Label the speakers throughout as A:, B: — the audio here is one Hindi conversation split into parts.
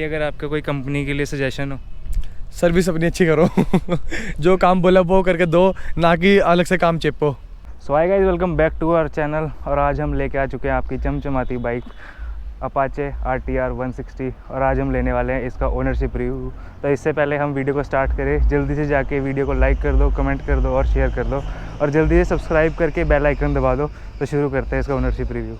A: अगर आपका कोई कंपनी के लिए सजेशन हो?
B: सर्विस अपनी अच्छी करो जो काम बोला वो करके दो, ना कि अलग से काम चेपो।
A: So hi guys, welcome back to our channel. और आज हम लेके आ चुके हैं आपकी चमचमाती बाइक अपाचे RTR 160 और आज हम लेने वाले हैं इसका ओनरशिप रिव्यू। तो इससे पहले हम वीडियो को स्टार्ट करें, जल्दी से जाके वीडियो को लाइक कर दो, कमेंट कर दो और शेयर कर दो और जल्दी से सब्सक्राइब करके बेल आइकन दबा दो। तो शुरू करते हैं इसका ओनरशिप रिव्यू।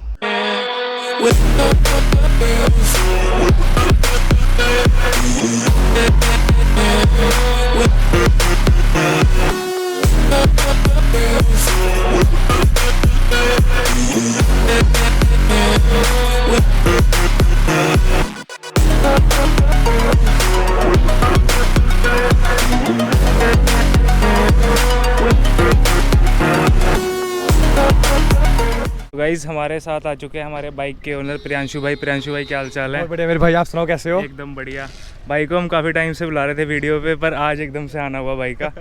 A: गाइज हमारे साथ आ चुके हैं हमारे बाइक के ओनर प्रियांशु भाई। प्रियांशु भाई क्या हाल चाल है?
B: बहुत बढ़िया मेरे भाई, आप सुनाओ कैसे हो?
A: एकदम बढ़िया। भाई को हम काफ़ी टाइम से बुला रहे थे वीडियो पे, पर आज एकदम से आना हुआ भाई का।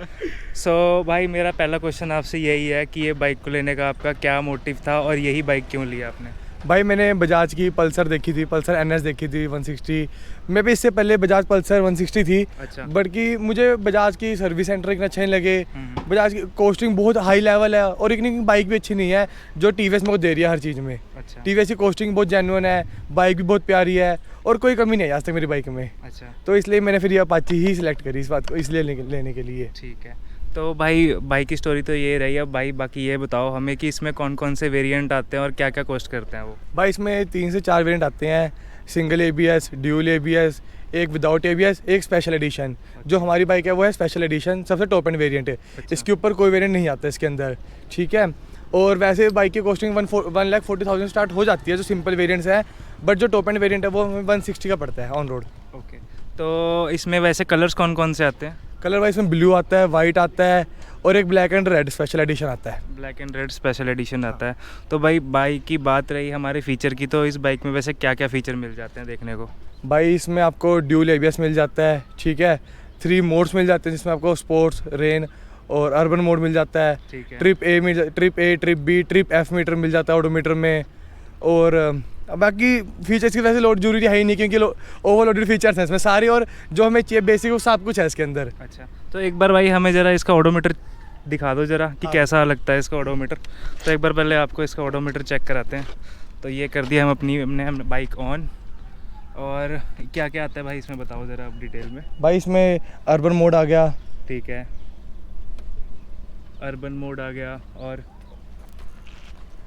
A: सो भाई मेरा पहला क्वेश्चन आपसे यही है कि ये बाइक को लेने का आपका क्या मोटिव था और यही बाइक क्यों लिया आपने?
B: भाई मैंने बजाज की पल्सर देखी थी, पल्सर NS देखी थी 160। मैं भी इससे पहले बजाज पल्सर 160 थी।
A: अच्छा।
B: बट कि मुझे बजाज की सर्विस सेंटर इतने अच्छे नहीं लगे। बजाज की कॉस्टिंग बहुत हाई लेवल है और इतनी बाइक भी अच्छी नहीं है जो TVS मेरे को दे रही है हर चीज़ में।
A: अच्छा।
B: TVS की कॉस्टिंग बहुत जेन्युइन है, बाइक भी बहुत प्यारी है और कोई कमी नहीं है आज तक मेरी बाइक में।
A: अच्छा।
B: तो इसलिए मैंने फिर ये अपाची ही सिलेक्ट करी इस बात को, इसलिए लेने के लिए।
A: ठीक है। तो भाई बाइक की स्टोरी तो ये रही। अब भाई बाकी ये बताओ हमें कि इसमें कौन कौन से वेरिएंट आते हैं और क्या क्या कॉस्ट करते हैं वो?
B: भाई इसमें 3 से 4 वेरिएंट आते हैं। सिंगल ABS, ड्यूल ABS, एक विदाउट ABS, एक स्पेशल एडिशन। जो हमारी बाइक है वो है स्पेशल एडिशन, सबसे टॉप एंड वेरिएंट है।
A: अच्छा।
B: इसके ऊपर कोई वेरिएंट नहीं आता इसके अंदर, ठीक है। और वैसे बाइक की कॉस्टिंग 1,40,000 स्टार्ट हो जाती है जो सिंपल वेरिएंट्स है, बट जो टॉप एंड वेरिएंट है वो 160 का पड़ता है ऑन रोड।
A: ओके। तो इसमें वैसे कलर्स कौन कौन से आते हैं?
B: कलर वाइज में ब्लू आता है, वाइट आता है और एक black and red special edition आता है।
A: Black and red special edition आता है। तो भाई बाइक की बात रही हमारे फीचर की, तो इस बाइक में वैसे क्या क्या फीचर मिल जाते हैं देखने को?
B: भाई इसमें आपको ड्यूल ABS मिल जाता है, ठीक है। 3 मोड्स मिल जाते हैं जिसमें आपको स्पोर्ट्स, रेन और अर्बन मोड मिल जाता है।
A: ठीक है।
B: Trip A, trip B, trip F meter मिल जाता है ऑडोमीटर में। और बाकी फीचर्स की वैसे लोड जरूरी है ही नहीं, क्योंकि ओवरलोडेड फीचर्स हैं इसमें सारे और जो हमें चाहिए बेसिक वो सब कुछ है इसके अंदर।
A: अच्छा। तो एक बार भाई हमें ज़रा इसका ओडोमीटर दिखा दो जरा कि कैसा लगता है इसका ओडोमीटर। तो एक बार पहले आपको इसका ओडोमीटर चेक कराते हैं। तो ये कर दिया हम हमने बाइक ऑन। और क्या क्या आता है भाई इसमें बताओ ज़रा आप डिटेल में।
B: भाई इसमें अर्बन मोड आ गया,
A: ठीक है। अर्बन मोड आ गया और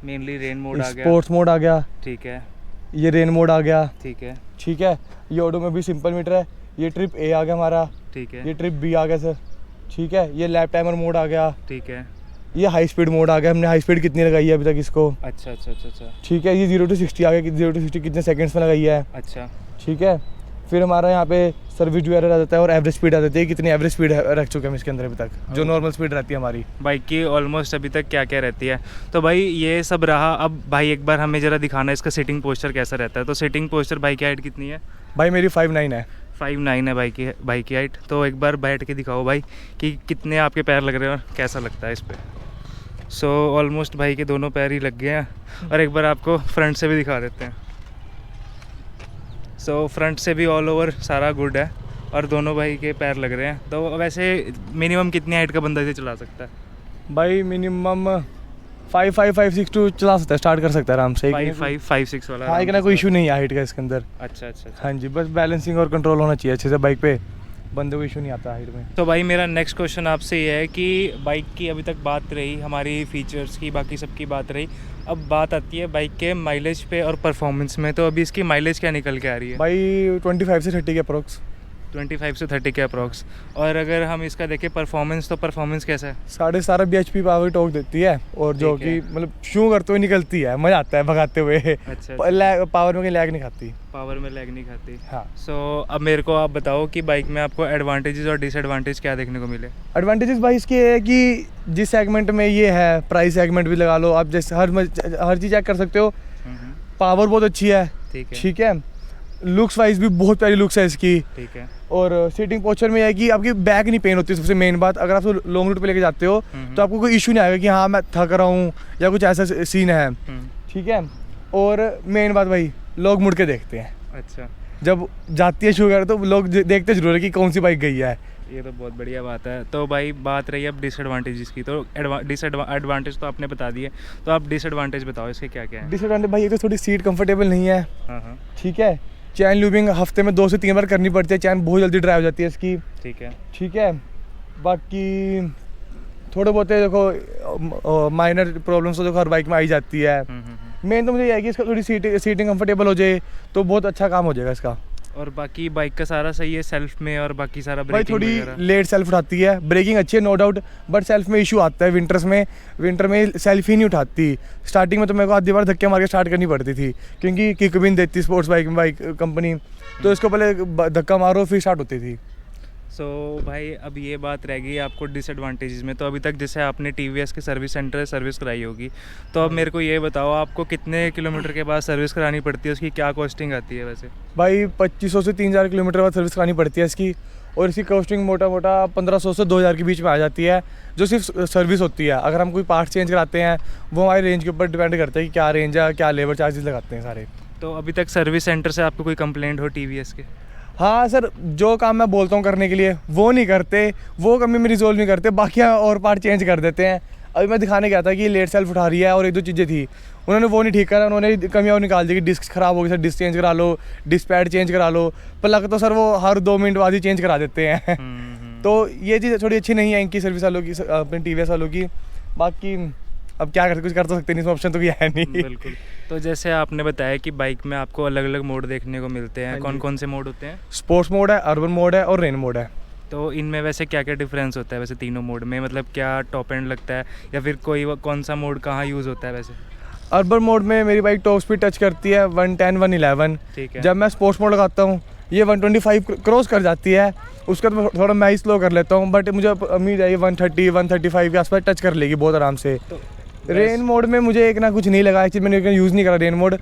A: मेनली रेन मोड आ गया।
B: स्पोर्ट्स मोड आ गया,
A: ठीक है।
B: ये रेन मोड आ गया,
A: ठीक है।
B: ठीक है। ये ऑडो में भी सिंपल मीटर है। ये ट्रिप A आ गया हमारा,
A: ठीक है।
B: ये ट्रिप B आ गया सर, ठीक है। ये लैप टाइमर मोड आ गया,
A: ठीक है।
B: ये हाई स्पीड मोड आ गया। हमने हाई स्पीड कितनी लगाई है अभी तक इसको,
A: अच्छा अच्छा अच्छा अच्छा।
B: ठीक है। ये 0 to 60 आ गया, 0 to 60 कितने सेकंड्स में लगाई है,
A: अच्छा।
B: ठीक है। फिर हमारा यहाँ पे सर्विस ड्यू एरर आ जाता है और एवरेज स्पीड आ जाती है, कितनी एवरेज स्पीड रख चुके हैं हम इसके अंदर अभी तक, जो नॉर्मल स्पीड रहती है हमारी
A: बाइक की ऑलमोस्ट अभी तक क्या क्या रहती है। तो भाई ये सब रहा। अब भाई एक बार हमें ज़रा दिखाना इसका सिटिंग पोस्चर कैसा रहता है। तो सिटिंग पोस्चर बाइक की हाइट कितनी है?
B: भाई मेरी 5'9" है।
A: 5'9" है बाइक की हाइट। तो एक बार बैठ के दिखाओ भाई कि कितने आपके पैर लग रहे हैं और कैसा लगता है इस पर। सो ऑलमोस्ट भाई के दोनों पैर ही लग गए हैं। और एक बार आपको फ्रंट से भी दिखा देते हैं। सो फ्रंट से भी ऑल ओवर सारा गुड है और दोनों भाई के पैर लग रहे हैं। तो वैसे मिनिमम कितनी हाइट का बंदा इसे चला सकता है?
B: भाई मिनिमम 5'5'6" चला सकता है, स्टार्ट कर सकता है आराम से।
A: 5'5'6" वाला?
B: हाँ, इतना कोई इशू नहीं है हाइट का इसके अंदर।
A: अच्छा अच्छा।
B: हाँ जी, बस बैलेंसिंग और कंट्रोल होना चाहिए अच्छे से बाइक पे, बंदे को इशू नहीं आता हाइट में।
A: तो भाई मेरा नेक्स्ट क्वेश्चन आपसे ये है कि बाइक की अभी तक बात रही, हमारी फीचर्स की, बाकी सब की बात रही। अब बात आती है बाइक के माइलेज पे और परफॉर्मेंस में। तो अभी इसकी माइलेज क्या निकल के आ रही है?
B: भाई 25 से 30 के अप्रोक्स।
A: 25 से 30 के अप्रॉक्स। और अगर हम इसका देखें परफॉर्मेंस, तो परफॉर्मेंस कैसा है?
B: 17.5 bhp पावर टॉर्क देती है और जो
A: ठीक है।
B: कि मतलब शू करते हुए निकलती है, मजा आता है भगाते हुए।
A: अच्छा।
B: पावर में लैग नहीं खाती।
A: पावर में लैग नहीं खाती।
B: हाँ।
A: सो अब मेरे को आप बताओ कि बाइक में आपको एडवांटेजेस और डिसएडवांटेज क्या देखने को मिले?
B: एडवांटेजेस भाई इसके है कि जिस सेगमेंट में ये है, प्राइस सेगमेंट भी लगा लो आप, जैसे हर चीज़ चेक कर सकते हो। पावर बहुत अच्छी है,
A: ठीक है।
B: ठीक है। लुक्स वाइज भी बहुत प्यारी लुक्स है इसकी,
A: ठीक है।
B: और सीटिंग पोस्चर में है कि आपकी बैक नहीं पेन होती। सबसे मेन बात, अगर आप लॉन्ग रूट पे लेके जाते हो तो आपको कोई इशू नहीं आएगा कि हाँ मैं थक रहा हूँ या कुछ ऐसा सीन है, ठीक है। और मेन बात भाई, लोग मुड़ के देखते हैं।
A: अच्छा।
B: जब जाती है शुगर तो लोग देखते जरूर है कि कौन सी बाइक गई है।
A: ये तो बहुत बढ़िया बात है। तो भाई बात रही अब डिसएडवांटेजेस की, तो डिसएडवांटेज तो आपने बता दिए, तो आप डिसएडवांटेज बताओ इसके क्या क्या है।
B: डिसएडवांटेज भाई, एक तो थोड़ी सीट कंफर्टेबल नहीं है,
A: हाँ हाँ
B: ठीक है। चैन लूबिंग हफ्ते में 2 से 3 बार करनी पड़ती है, चैन बहुत जल्दी ड्राई हो जाती है इसकी,
A: ठीक है।
B: ठीक है। बाकी थोड़े बहुत देखो माइनर प्रॉब्लम्स तो देखो हर बाइक में आई जाती है। मेन तो मुझे ये है कि इसका थोड़ी सीटिंग कंफर्टेबल हो जाए तो बहुत अच्छा काम हो जाएगा इसका।
A: और बाकी बाइक का सारा सही है सेल्फ में, और बाकी सारा
B: भाई
A: ब्रेकिंग
B: थोड़ी
A: वगैरह?
B: लेट सेल्फ उठाती है, ब्रेकिंग अच्छी है नो डाउट, बट सेल्फ में इशू आता है विंटर में सेल्फ ही नहीं उठाती। स्टार्टिंग में तो मेरे को आधी बार धक्के मार के स्टार्ट करनी पड़ती थी, क्योंकि किक भी नहीं देती स्पोर्ट्स बाइक कंपनी, तो इसको पहले धक्का मारो फिर स्टार्ट होती थी।
A: सो भाई अब ये बात रह गई आपको डिसएडवांटेजेस में। तो अभी तक जैसे आपने TVS के सर्विस सेंटर से सर्विस कराई होगी, तो अब मेरे को ये बताओ आपको कितने किलोमीटर के बाद सर्विस करानी पड़ती है, उसकी क्या कॉस्टिंग आती है वैसे?
B: भाई 2500 से 3000 किलोमीटर बाद सर्विस करानी पड़ती है इसकी, और इसकी कॉस्टिंग मोटा 1500 से 2000 के बीच में आ जाती है, जो सिर्फ सर्विस होती है। अगर हम कोई पार्ट चेंज कराते हैं वो हमारे रेंज के ऊपर डिपेंड करता है कि क्या रेंज है, क्या लेबर चार्जेस लगाते हैं सारे।
A: तो अभी तक सर्विस सेंटर से आपको कोई कंप्लेंट हो TVS के?
B: हाँ सर, जो काम मैं बोलता हूँ करने के लिए वो नहीं करते, वो कमी में रिजोल्व नहीं करते, बाकी और पार्ट चेंज कर देते हैं। अभी मैं दिखाने गया था कि लेट सेल्फ उठा रही है और 1-2 चीज़ें थी, उन्होंने वो नहीं ठीक करा, उन्होंने कमियाँ और निकाल दी कि डिस्क ख़राब हो गई सर, डिस्क चेंज करा लो, डिस्क पैड चेंज करा लो, पर लग तो सर वो हर 2 मिनट बाद ही चेंज करा देते हैं। तो ये चीज़ थोड़ी अच्छी नहीं है इनकी सर्विस वालों की, अपने TVS वालों की। बाकी अब क्या कुछ कर तो सकते नहीं, इसमें ऑप्शन तो भी है नहीं।
A: बिल्कुल। तो जैसे आपने बताया कि बाइक में आपको अलग अलग मोड देखने को मिलते हैं,
B: हाँ
A: कौन
B: जी।
A: कौन से मोड होते हैं?
B: स्पोर्ट्स मोड है, अर्बन मोड है और रेन मोड है।
A: तो इनमें वैसे क्या क्या डिफरेंस होता है वैसे तीनों मोड में? मतलब क्या टॉप एंड लगता है, या फिर कौन सा मोड कहाँ यूज़ होता है वैसे?
B: अर्बन मोड में मेरी बाइक टॉप स्पीड टच करती है 110 111।
A: ठीक है।
B: जब मैं स्पोर्ट्स मोड लगाता हूँ ये 125 क्रॉस कर जाती है, उसका तो थोड़ा मैं ही स्लो कर लेता हूँ, बट मुझे उम्मीद है ये 130 135 के आसपास टच कर लेगी बहुत आराम से।
A: तो
B: रेन मोड में मुझे एक ना कुछ नहीं लगा, एक्चुअली मैंने यूज़ नहीं करा रेन मोड,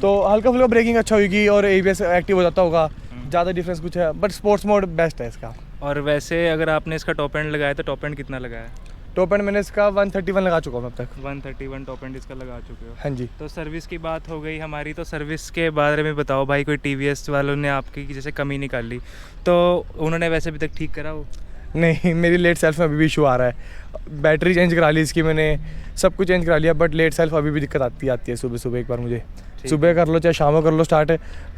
B: तो हल्का फुल्का ब्रेकिंग अच्छा होगी और ABS एक्टिव हो जाता होगा, ज़्यादा डिफरेंस कुछ है, बट स्पोर्ट्स मोड बेस्ट है इसका।
A: और वैसे अगर आपने इसका टॉप एंड लगाया तो टॉप एंड कितना लगाया?
B: टॉप एंड मैंने इसका 131 लगा चुका हूँ अब तक।
A: 131 टॉप एंड इसका लगा चुके हो?
B: हाँ जी।
A: तो सर्विस की बात हो गई हमारी, तो सर्विस के बारे में बताओ भाई। कोई TVS वालों ने आपकी जैसे कमी निकाल ली, तो उन्होंने वैसे अभी तक ठीक करा हो?
B: नहीं, मेरी लेट सेल्फ में अभी भी इशू आ रहा है। बैटरी चेंज करा ली इसकी मैंने, सब कुछ चेंज करा लिया, बट लेट सेल्फ अभी भी दिक्कत आती है सुबह एक बार मुझे। सुबह कर लो चाहे शाम को कर लो स्टार्ट,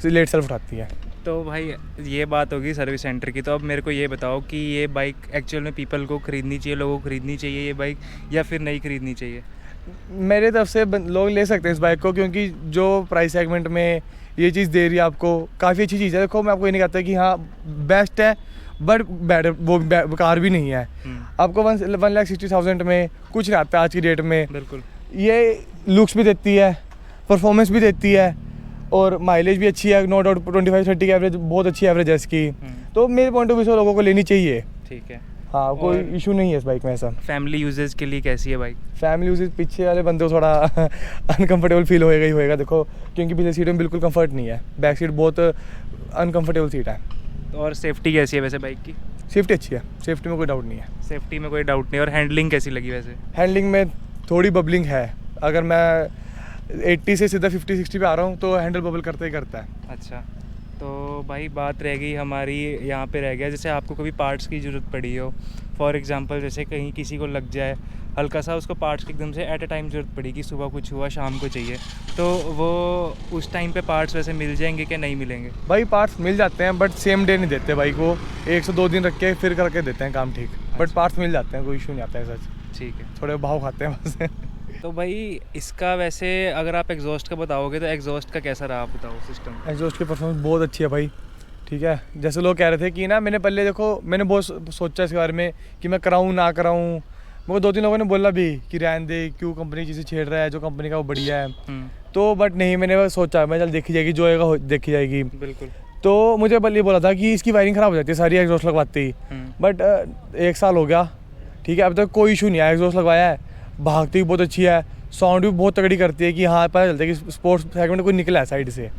B: लेट सेल्फ उठाती है।
A: तो भाई ये बात होगी सर्विस सेंटर की। तो अब मेरे को ये बताओ कि ये बाइक एक्चुअल में पीपल को ख़रीदनी चाहिए, लोगों को ख़रीदनी चाहिए ये बाइक, या फिर नहीं ख़रीदनी चाहिए?
B: मेरे तरफ से लोग ले सकते हैं इस बाइक को, क्योंकि जो प्राइस सेगमेंट में ये चीज़ दे रही है आपको काफ़ी अच्छी चीज़ है। देखो मैं आपको ये नहीं कहता कि हाँ बेस्ट है, बट बेकार भी नहीं है। आपको 1,60,000 में कुछ नहीं आता आज की डेट में।
A: बिल्कुल।
B: ये लुक्स भी देती है, परफॉर्मेंस भी देती है, और माइलेज भी अच्छी है, नो डाउट 25-30 की एवरेज बहुत अच्छी एवरेज है इसकी। तो मेरे पॉइंट ऑफ व्यू से लोगों को लेनी चाहिए।
A: ठीक है।
B: हाँ, कोई इशू नहीं है इस बाइक में ऐसा।
A: फैमिली यूजेज के लिए कैसी है बाइक?
B: फैमिली यूजेज पीछे वाले बंदे को थोड़ा अनकंफर्टेबल फील होएगा ही होएगा, देखो, क्योंकि पीछे सीट में बिल्कुल कंफर्ट नहीं है, बैक सीट बहुत अनकंफर्टेबल सीट है।
A: और सेफ्टी कैसी है वैसे बाइक की?
B: सेफ्टी अच्छी है, सेफ्टी में कोई डाउट नहीं है।
A: सेफ्टी में कोई डाउट नहीं। और हैंडलिंग कैसी लगी वैसे?
B: हैंडलिंग में थोड़ी बबलिंग है, अगर मैं 80 से सीधा 50-60 पे आ रहा हूँ तो हैंडल बबल करता ही करता है।
A: अच्छा। तो भाई बात रह गई हमारी, यहाँ पे रह गया जैसे आपको कभी पार्ट्स की ज़रूरत पड़ी हो, फॉर एग्जांपल जैसे कहीं किसी को लग जाए हल्का सा, उसको पार्ट्स की एकदम से एट अ टाइम ज़रूरत पड़ी कि सुबह कुछ हुआ शाम को चाहिए, तो वो उस टाइम पे पार्ट्स वैसे मिल जाएंगे क्या नहीं मिलेंगे?
B: भाई पार्ट्स मिल जाते हैं, बट सेम डे नहीं देते बाइक को, 1 से 2 दिन रख के फिर करके देते हैं काम ठीक, बट
A: अच्छा।
B: पार्ट्स मिल जाते हैं, कोई इशू नहीं आता है सच।
A: ठीक है।
B: थोड़े भाव खाते हैं बस।
A: तो भाई इसका वैसे अगर आप एग्जॉस्ट का बताओगे तो एग्जॉस्ट का कैसा रहा, आप बताओ सिस्टम?
B: एग्जॉस्ट की परफॉर्मेंस बहुत अच्छी है भाई, ठीक है। जैसे लोग कह रहे थे कि ना, मैंने पहले देखो मैंने बहुत सोचा इसके बारे में कि मैं कराऊँ ना कराऊँ, मुझे 2-3 लोगों ने बोला भी कि रहने दे, क्यों कंपनी चीज़ें छेड़ रहा है, जो कंपनी का वो बढ़िया है। तो बट नहीं, मैंने सोचा मैं चल देखी जाएगी, जो आएगा देखी जाएगी।
A: बिल्कुल।
B: तो मुझे बल ये बोला था कि इसकी वायरिंग ख़राब हो जाती है सारी एग्जॉस्ट लगवाते ही, बट 1 साल हो गया, ठीक है, अब तक कोई इशू नहीं आया। एग्जॉस्ट लगवाया है, भागती भी बहुत अच्छी है, साउंड भी बहुत तगड़ी करती है कि हाँ पता चलता है कि स्पोर्ट्स सेगमेंट कोई निकला है साइड से,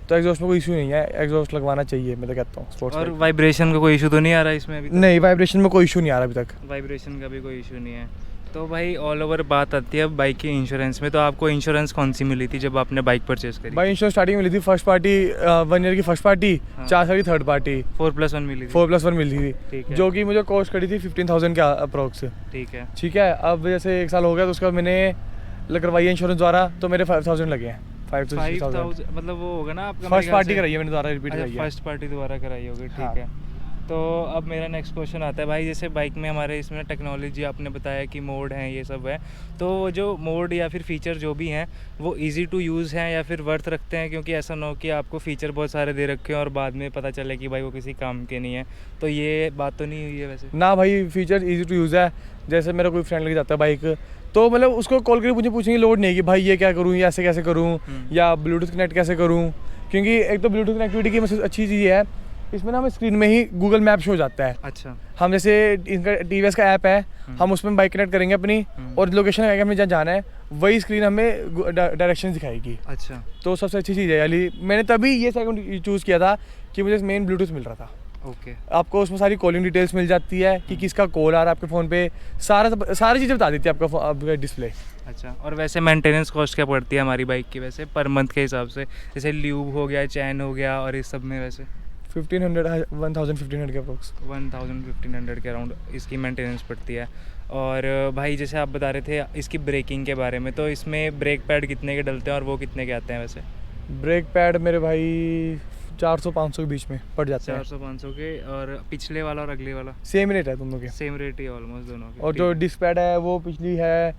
B: तो एग्जॉस्ट में कोई इशू नहीं है, एग्जॉस्ट लगवाना चाहिए मैं तो कहता हूँ स्पोर्ट्स।
A: और वाइब्रेशन का कोई इशू तो नहीं आ रहा इसमें अभी?
B: नहीं, वाइब्रेशन में कोई इशू नहीं आ रहा अभी तक।
A: वाइब्रेशन का भी कोई इशू नहीं है। तो भाई ऑल ओवर बात आती है अब बाइक के इंश्योरेंस में, तो आपको इंश्योरेंस कौन सी मिली थी जब आपने बाइक परचेज करी?
B: भाई इंश्योरेंस स्टार्टिंग मिली थी फर्स्ट पार्टी 1 ईयर की फर्स्ट पार्टी,
A: हाँ।
B: 4 साल की थर्ड पार्टी,
A: 4+1 मिली थी।
B: 4+1 मिली थी,
A: ठीक है।
B: जो कि मुझे कॉस्ट करी थी 15,000 के अप्रोक्स।
A: ठीक है।
B: ठीक है, अब जैसे 1 साल हो गया तो उसके बाद मैंने करवाई है इंश्योरेंस द्वारा, तो मेरे 5,000 लगे हैं, 5 to 6,000।
A: 5,000 मतलब वो होगा ना आपका?
B: फर्स्ट पार्टी कराई है मैंने, द्वारा रिपीट कराई है।
A: फर्स्ट पार्टी दोबारा कराई होगी, ठीक
B: हाँ।
A: है। तो अब मेरा नेक्स्ट क्वेश्चन आता है भाई, जैसे बाइक में हमारे इसमें टेक्नोलॉजी आपने बताया कि मोड हैं, ये सब है, तो जो मोड या फिर फीचर जो भी हैं वो इजी टू यूज़ हैं या फिर वर्थ रखते हैं? क्योंकि ऐसा ना हो कि आपको फ़ीचर बहुत सारे दे रखे हैं और बाद में पता चले कि भाई वो किसी काम के नहीं है, तो ये बात तो नहीं हुई है वैसे?
B: ना भाई, फीचर इजी टू यूज़ है। जैसे मेरा कोई फ्रेंड लेके जाता है बाइक, तो मतलब उसको कॉल करके मुझे पूछने की लोड नहीं है कि भाई ये क्या करूँ, या ऐसे कैसे करूँ, या ब्लूटूथ कनेक्ट कैसे करूँ। क्योंकि एक तो ब्लूटूथ कनेक्टिविटी की सबसे अच्छी चीज़ है, इसमें ना हमें स्क्रीन में ही गूगल मैप शो जाता है।
A: अच्छा।
B: हम जैसे इनका TVS का ऐप है, हम उसमें बाइक कनेक्ट करेंगे अपनी, और लोकेशन आएगा हमें जहाँ जाना है, वही स्क्रीन हमें डायरेक्शन दिखाएगी।
A: अच्छा।
B: तो सबसे अच्छी चीज़ है यानी, मैंने तभी ये सेकंड चूज़ किया था कि मुझे मेन ब्लूटूथ मिल रहा था।
A: ओके।
B: आपको उसमें सारी कॉलिंग डिटेल्स मिल जाती है कि किसका कॉल आ रहा है आपके फ़ोन पे, सारी चीज़ें बता देती है आपका डिस्प्ले।
A: अच्छा, और वैसे मेंटेनेंस कॉस्ट क्या पड़ती है हमारी बाइक की वैसे पर मंथ के हिसाब से? जैसे ल्यूब हो गया, चैन हो गया, और इस सब में वैसे
B: 1,500 के अप्रोक्स।
A: 1,000-1,500 के अराउंड इसकी मेंटेनेंस पड़ती है। और भाई जैसे आप बता रहे थे इसकी ब्रेकिंग के बारे में, तो इसमें ब्रेक पैड कितने के डलते हैं और वो कितने के आते हैं वैसे?
B: ब्रेक पैड मेरे भाई 400-500 के बीच में पड़ जाते हैं।
A: 400-500 के। और पिछले वाला और अगले वाला?
B: सेम रेट है दोनों के।
A: सेम रेट ही ऑलमोस्ट दोनों के।
B: और जो डिस्क पैड है वो पिछली है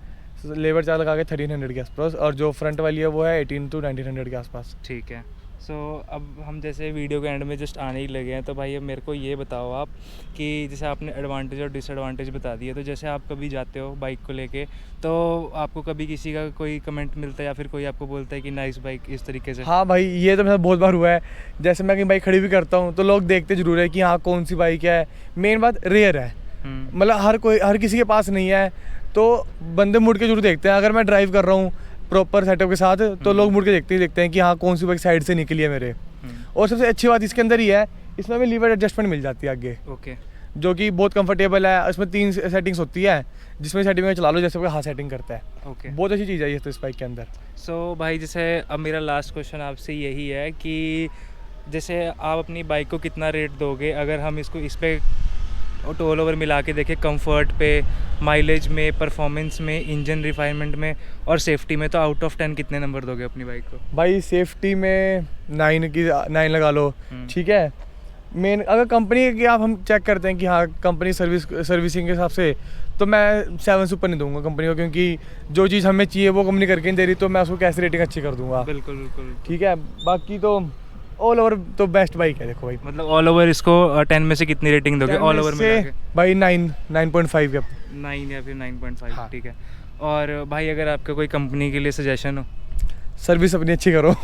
B: लेबर चार्ज लगा के 1,300 के आसपास, और जो फ्रंट वाली है वो है 18 to 1,900 के आसपास।
A: ठीक है। सो अब हम जैसे वीडियो के एंड में जस्ट आने ही लगे हैं, तो भाई अब मेरे को ये बताओ आप कि जैसे आपने एडवांटेज और डिसएडवांटेज बता दिए, तो जैसे आप कभी जाते हो बाइक को लेके, तो आपको कभी किसी का कोई कमेंट मिलता है या फिर कोई आपको बोलता है कि नाइस बाइक, इस तरीके से?
B: हाँ भाई, ये तो मेरे साथ बहुत बार हुआ है। जैसे मैं कहीं बाइक खड़ी भी करता हूँ तो लोग देखते जरूर है कि हाँ कौन सी बाइक है। मेन बात रेयर है, मतलब हर किसी के पास नहीं है, तो बंदे मुड़ के जरूर देखते हैं। अगर मैं ड्राइव कर रहा हूँ प्रॉपर सेटअप के साथ, तो लोग मुड़ के देखते हैं कि हाँ कौन सी बाइक साइड से निकली है मेरे। और सबसे अच्छी बात इसके अंदर ही है, इसमें हमें लीवर एडजस्टमेंट मिल जाती है आगे।
A: ओके।
B: जो कि बहुत कंफर्टेबल है। इसमें 3 सेटिंग्स होती है, जिसमें सेटिंग में चला लो जैसे कोई हाथ सेटिंग करता है।
A: ओके।
B: बहुत अच्छी चीज़ है ये तो इस बाइक के अंदर।
A: सो भाई जैसे अब मेरा लास्ट क्वेश्चन आपसे यही है कि जैसे आप अपनी बाइक को कितना रेट दोगे अगर हम इसको इस पे ऑल ओवर मिला के देखें, कंफर्ट पे, माइलेज में, परफॉर्मेंस में, इंजन रिफाइनमेंट में और सेफ्टी में, तो आउट ऑफ 10 कितने नंबर दोगे अपनी बाइक को?
B: भाई सेफ्टी में 9 लगा लो, ठीक है। मेन अगर कंपनी की आप हम चेक करते हैं कि हाँ कंपनी सर्विसिंग के हिसाब से, तो मैं 7 से ऊपर नहीं दूंगा कंपनी को, क्योंकि जो चीज़ हमें चाहिए वो कंपनी करके नहीं दे रही, तो मैं उसको कैसे रेटिंग अच्छी कर दूंगा।
A: बिल्कुल बिल्कुल।
B: ठीक है, बाकी तो ऑल ओवर तो बेस्ट बाइक है। देखो भाई,
A: मतलब ऑल ओवर इसको 10 में से कितनी रेटिंग दोगे ऑल ओवर में?
B: भाई 9.5 का।
A: 9 या फिर 9.5।
B: हाँ।
A: ठीक है। और भाई अगर आपका कोई कंपनी के लिए सजेशन हो?
B: सर्विस अपनी अच्छी करो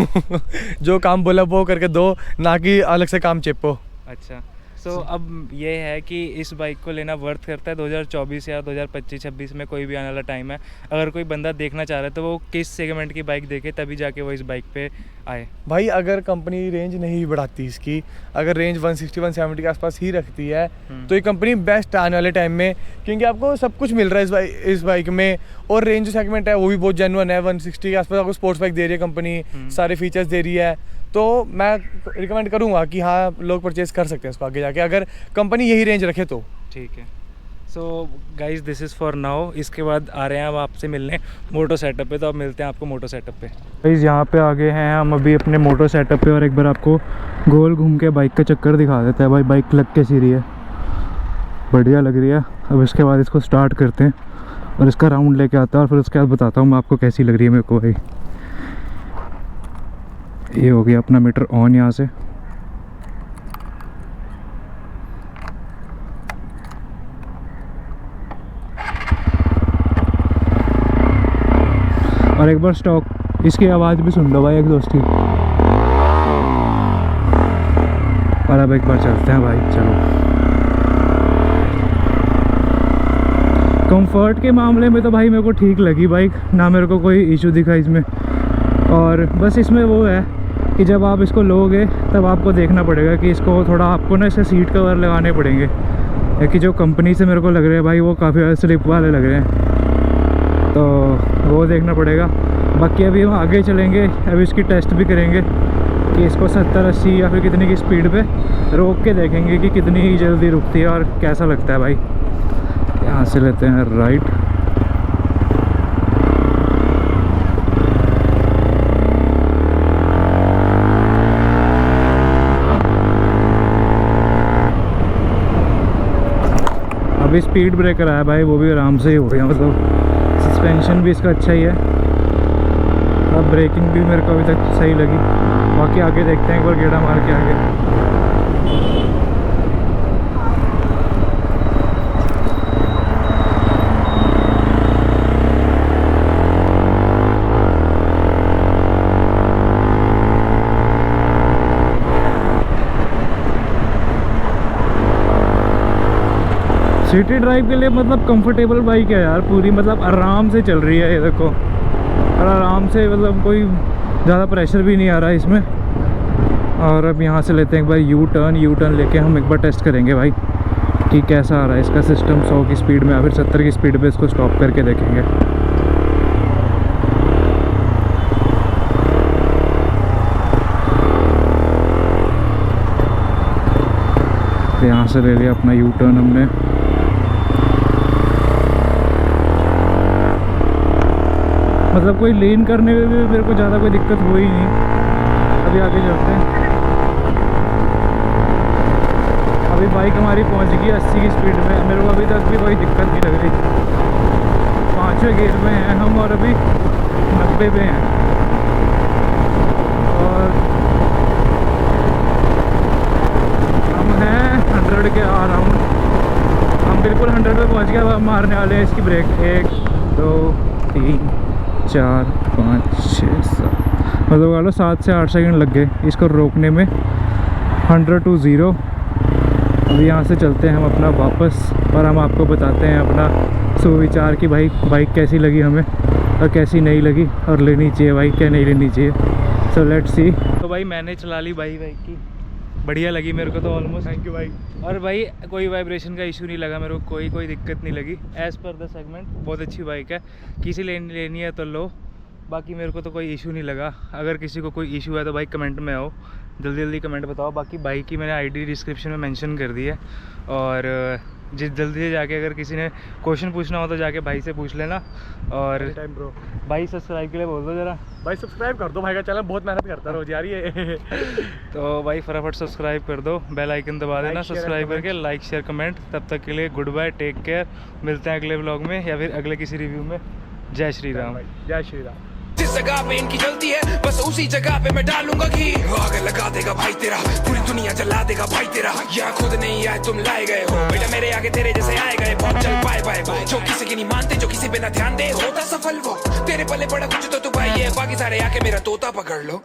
B: जो काम बोला वो करके दो, ना कि अलग से काम चेपो।
A: अच्छा। सो अब ये है कि इस बाइक को लेना वर्थ करता है 2024 या 2025-26 में, कोई भी आने वाला टाइम है, अगर कोई बंदा देखना चाह रहा है तो वो किस सेगमेंट की बाइक देखे तभी जाके वो इस बाइक पे आए?
B: भाई अगर कंपनी रेंज नहीं बढ़ाती इसकी, अगर रेंज 160-170 के आसपास ही रखती है, तो ये कंपनी बेस्ट आने वाले टाइम में, क्योंकि आपको सब कुछ मिल रहा है इस बाइक में। और रेंज जो सेगमेंट है वो भी बहुत जेन्युइन है। 160 के आसपास आपको स्पोर्ट्स बाइक दे रही है कंपनी, सारे फीचर्स दे रही है, तो मैं रिकमेंड करूँगा कि हाँ लोग परचेज़ कर सकते हैं इसको आगे जाके, अगर कंपनी यही रेंज रखे तो।
A: ठीक है। So guys this is for now. इसके बाद आ रहे हैं हम आपसे मिलने मोटो सेटअप पे, तो अब मिलते हैं आपको मोटो सेटअप पे। गाइज यहाँ पे आ गए हैं हम अभी अपने मोटो सेटअप पे, और एक बार आपको गोल घूम के बाइक का चक्कर दिखा देते हैं। भाई बाइक लग कैसी रही है, बढ़िया लग रही है। अब इसके बाद इसको स्टार्ट करते हैं और इसका राउंड लेके आता है, और फिर उसके बाद बताता हूँ मैं आपको कैसी लग रही है मेरे को। भाई ये हो गया अपना मीटर ऑन यहाँ से। और एक बार स्टॉक इसकी आवाज़ भी सुन लो भाई एग्जॉस्ट की। और अब एक बार चलते हैं भाई, चलो। कंफर्ट के मामले में तो भाई मेरे को ठीक लगी बाइक, ना मेरे को कोई इशू दिखा इसमें। और बस इसमें वो है कि जब आप इसको लोगे तब आपको देखना पड़ेगा कि इसको थोड़ा आपको ना इसे सीट कवर लगाने पड़ेंगे, कि जो कंपनी से मेरे को लग रहे हैं भाई वो काफ़ी ज़्यादा स्लिप वाले लग रहे हैं। तो वो देखना पड़ेगा। बाकी अभी हम आगे चलेंगे, अभी इसकी टेस्ट भी करेंगे कि इसको 70-80 या फिर कितनी की स्पीड पे रोक के देखेंगे कि कितनी ही जल्दी रुकती है और कैसा लगता है भाई। यहाँ से लेते हैं राइट। अभी स्पीड ब्रेकर आया भाई, वो भी आराम से ही हो गया, मतलब सस्पेंशन भी इसका अच्छा ही है। अब ब्रेकिंग भी मेरे को अभी तक सही लगी। बाकी आगे देखते हैं, एक बार गेड़ा मार के आगे। सिटी ड्राइव के लिए मतलब कंफर्टेबल बाइक है यार पूरी, मतलब आराम से चल रही है ये देखो, और आराम से, मतलब कोई ज़्यादा प्रेशर भी नहीं आ रहा है इसमें। और अब यहाँ से लेते हैं एक बार यू टर्न लेके हम एक बार टेस्ट करेंगे भाई कि कैसा आ रहा है इसका सिस्टम 100 की स्पीड में या फिर 70 की स्पीड पे इसको स्टॉप करके देखेंगे। यहाँ से ले लिया अपना यू टर्न हमने। मतलब कोई लेन करने में भी मेरे को ज़्यादा कोई दिक्कत हुई नहीं। अभी आगे चलते हैं। अभी बाइक हमारी पहुंच गई 80 की स्पीड में, मेरे को अभी तक भी कोई दिक्कत नहीं लग रही। 5वें गियर में हैं हम और अभी 90 पे हैं। और हम हैं 100 के अराउंड, हम बिल्कुल 100 पे पहुंच गए। अब हम मारने वाले हैं इसकी ब्रेक। 1 2 3 4 5 6 7, मतलब वालों 7 से 8 सेकंड लग गए इसको रोकने में। 100 to 0। अभी यहाँ से चलते हैं हम अपना वापस और हम आपको बताते हैं अपना सुविचार कि भाई बाइक कैसी लगी हमें और कैसी नहीं लगी, और लेनी चाहिए बाइक क्या नहीं लेनी चाहिए। So let's see. तो भाई मैंने चला ली बाइक की, बढ़िया लगी मेरे को तो ऑलमोस्ट।
B: थैंक यू भाई।
A: और भाई कोई वाइब्रेशन का इशू नहीं लगा मेरे को, कोई दिक्कत नहीं लगी। एज़ पर द सेगमेंट बहुत अच्छी बाइक है, किसी लेनी है तो लो। बाकी मेरे को तो कोई इशू नहीं लगा। अगर किसी को कोई इशू है तो भाई कमेंट में आओ, जल्दी कमेंट बताओ। बाकी बाइक की मैंने आईडी डिस्क्रिप्शन में मेंशन कर दी है, और जिस जल्दी से जाके अगर किसी ने क्वेश्चन पूछना हो तो जाके भाई से पूछ लेना। और
B: टाइम ब्रो
A: भाई सब्सक्राइब के लिए बोल दो ज़रा।
B: भाई सब्सक्राइब कर दो, भाई का चैनल बहुत मेहनत करता है रोज यार ये।
A: तो भाई फटाफट सब्सक्राइब कर दो, बेल आइकन दबा देना सब्सक्राइब करके, लाइक शेयर कमेंट। तब तक के लिए गुड बाय, टेक केयर। मिलते हैं अगले व्लॉग में या फिर अगले किसी रिव्यू में। जय श्री राम।
B: जय श्री राम।
C: जिस जगह पे इनकी जलती है बस उसी जगह पे मैं डालूंगा घी। आग लगा देगा भाई तेरा, पूरी दुनिया जला देगा भाई तेरा। यहाँ खुद नहीं आए तुम लाए गए हो, बेटा मेरे आगे तेरे जैसे आए गए बहुत। चल बाय बाय बाय। जो किसी की नहीं मानते, जो किसी पे ना ध्यान दे, होता सफल वो। तेरे पले पड़ा कुछ तो तू भाई है, बाकी सारे आके मेरा तोता पकड़ लो।